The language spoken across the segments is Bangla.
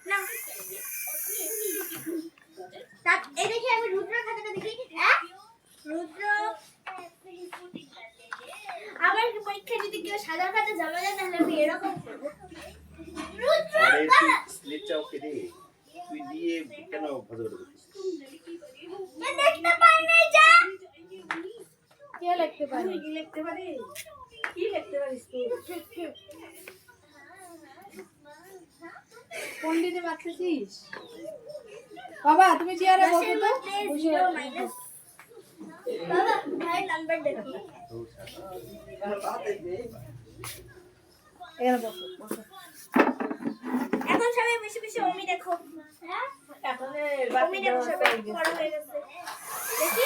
না এই দেখি আমি রুদ্র খাতাটা দেখি রুদ্র আবার পরীক্ষা যদি কেউ সাদা খাতা জমা দেয় তাহলে আমি এরকম করব রুদ্র স্লিপটা ওকে দে তুই দিয়ে কেন ভালো করে দেখতে পাই নাই যা কে লিখতে পারে কি লিখতে পারি কি লিখতে পারিস তুই কোন দিনে মারতেছিস বাবা তুমি চেয়ারে বসো তো বসে বাবা ভাই নাম্বার দেখো এখানে বসো এখন সবাই বেশি বেশি অমি দেখো হ্যাঁ এখন অমি দেখো সবাই বড় হয়ে গেছে দেখি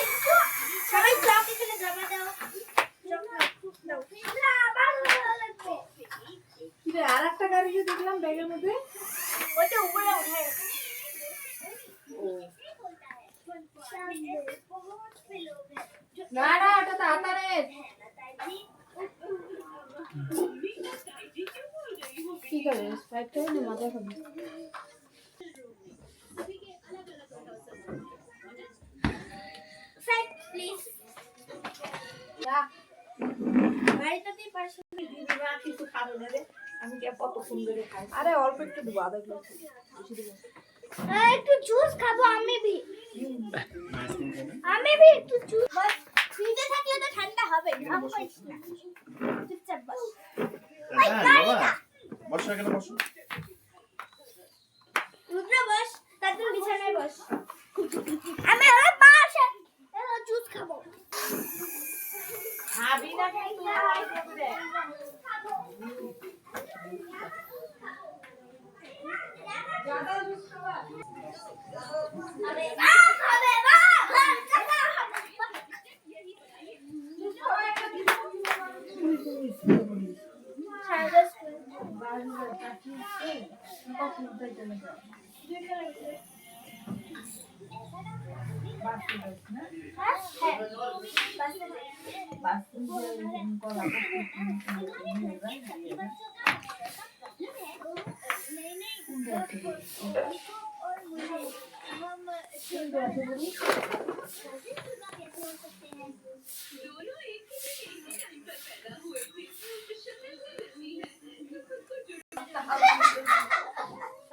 সবাই চক এখানে জমা দাও চক দাও না ভালো লাগবে কি রে আরেকটা গাড়ি যে দেখলাম ব্যাগের মধ্যে ওটা উপরে উঠায় না না ওটা তো আতারের কি করে স্প্রাইট খাবে না মজা খাবে স্যার প্লিজ যা বাড়িটাতেই পারছো দিদিমা কিছু খাবে না রে আমি কি কত সুন্দর খাই আরে অল্প একটু দেবো আধা গ্লাস বেশি দেবো একটু জুস খাবো আমি ভি একটু জুস বাস ফ্রিজে থাকলে তো ঠান্ডা হবে না পাইস না চুপচাপ বস ওই বাবা বসো এখানে বসো রুদ্র বস তারপর বিছানায় বস আমি ওই পাশে জুস খাবো খাবি না কিন্তু খাই দেবো রে ज्यादा जूस खावा अरे वाह खाবে वाह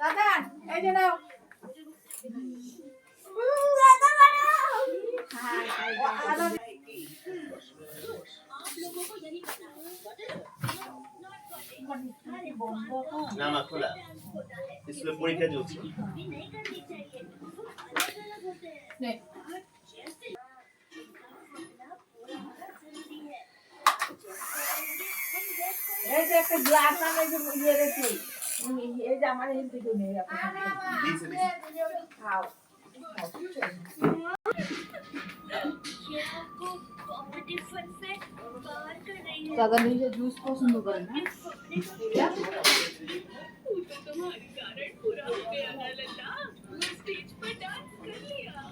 চাকা दादा এই যে নাও না মা খোলা স্কুলে পরীক্ষা চলছে নে এই যে একটা গ্লাস আমি যে ইয়ে রেখে এই যে আমার এই দিকে নেই খাও दादा नीचे जूस पसंद करे ना तुम्हारे कारण पूरा हो गया ना लल्ला स्टेज पर डांस कर लिया না